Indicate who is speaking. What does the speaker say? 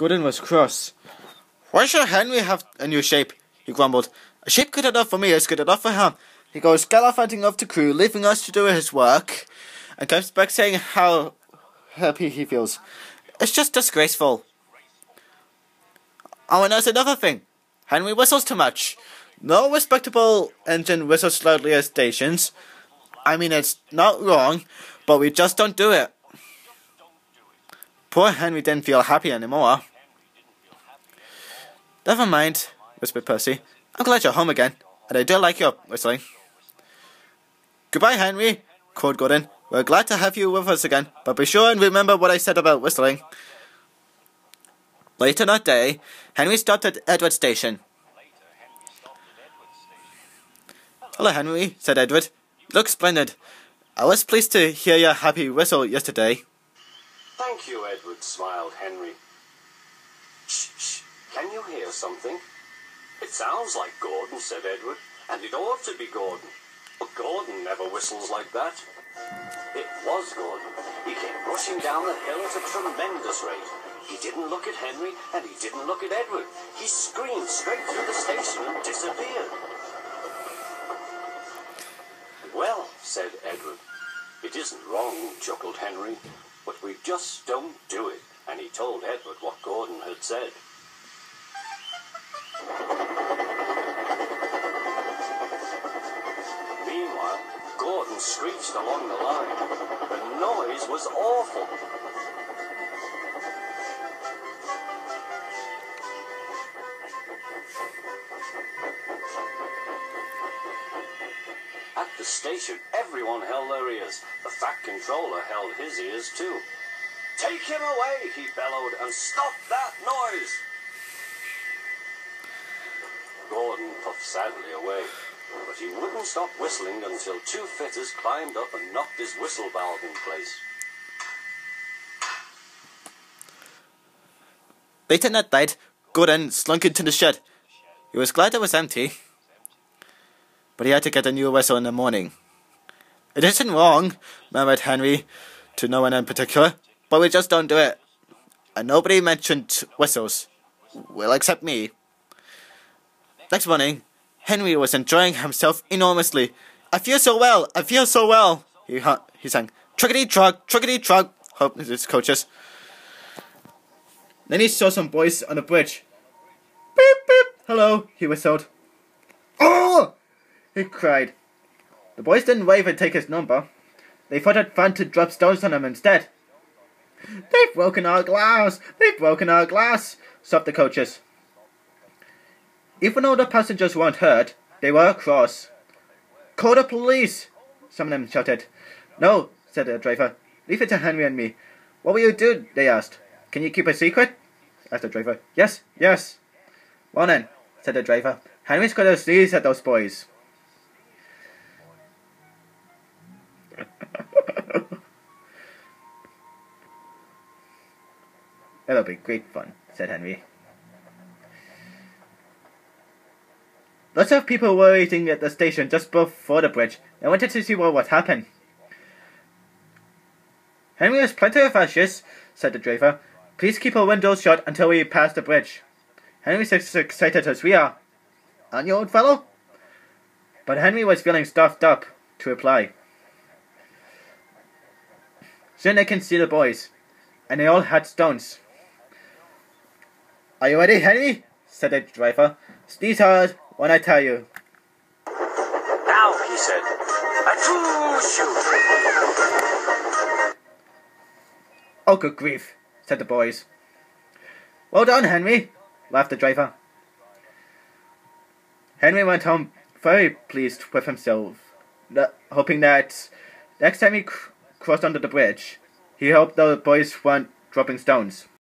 Speaker 1: Gordon was cross. Why should Henry have a new shape? He grumbled. A shape good enough for me is good enough for him. He goes gallivanting off the crew, leaving us to do his work, and comes back saying how happy he feels. It's just disgraceful. Oh, and there's another thing. Henry whistles too much. No respectable engine whistles loudly at stations. I mean, it's not wrong, but we just don't do it. Poor Henry didn't feel happy anymore. Never mind, whispered Percy. I'm glad you're home again, and I do like your whistling. Goodbye, Henry, called Gordon. We're glad to have you with us again, but be sure and remember what I said about whistling. Later that day, Henry stopped at Edward's station. Hello, Henry, said Edward. You look splendid. I was pleased to hear your happy whistle yesterday.
Speaker 2: Thank you, Edward, smiled Henry. Shh, shh. Can you hear something? It sounds like Gordon, said Edward, and it ought to be Gordon. But Gordon never whistles like that. It was Gordon. He came rushing down the hill at a tremendous rate. He didn't look at Henry, and he didn't look at Edward. He screamed straight through the station and disappeared. Well, said Edward. It isn't wrong, chuckled Henry, but we just don't do it. And he told Edward what Gordon had said. Meanwhile, Gordon screeched along the line. The noise was awful. At the station, everyone held their ears. The Fat Controller held his ears too. Take him away, he bellowed, and stop that noise! Gordon puffed sadly away, but he wouldn't stop whistling until two fitters climbed up and knocked his whistle valve in place.
Speaker 1: Later that night, Gordon slunk into the shed. He was glad it was empty, but he had to get a new whistle in the morning. It isn't wrong, murmured Henry, to no one in particular, but we just don't do it. And nobody mentioned whistles. Well, except me. Next morning, Henry was enjoying himself enormously. I feel so well, I feel so well, he sang. Trickety-trug, hoped his coaches. Then he saw some boys on the bridge. Beep, beep, hello, he whistled. Oh! He cried. The boys didn't wave and take his number. They thought it fun to drop stones on him instead. They've broken our glass! They've broken our glass! Sobbed the coaches. Even though the passengers weren't hurt, they were cross. Call the police! Some of them shouted. No, said the driver. Leave it to Henry and me. What will you do? They asked. Can you keep a secret? Asked the driver. Yes, yes. Well then, said the driver. Henry's going to sneeze at those boys. That'll be great fun, said Henry. Lots of people were waiting at the station just before the bridge and wanted to see what would happen. Henry has plenty of ashes, said the driver. Please keep our windows shut until we pass the bridge. Henry's as excited as we are. Aren't you, old fellow? But Henry was feeling stuffed up to reply. Soon they can see the boys, and they all had stones. Are you ready, Henry? Said the driver. Sneeze hard when I tell you.
Speaker 2: Now, he said. Achoo, shoot!
Speaker 1: Oh, good grief, said the boys. Well done, Henry, laughed the driver. Henry went home very pleased with himself, hoping that next time he crossed under the bridge, he hoped the boys weren't dropping stones.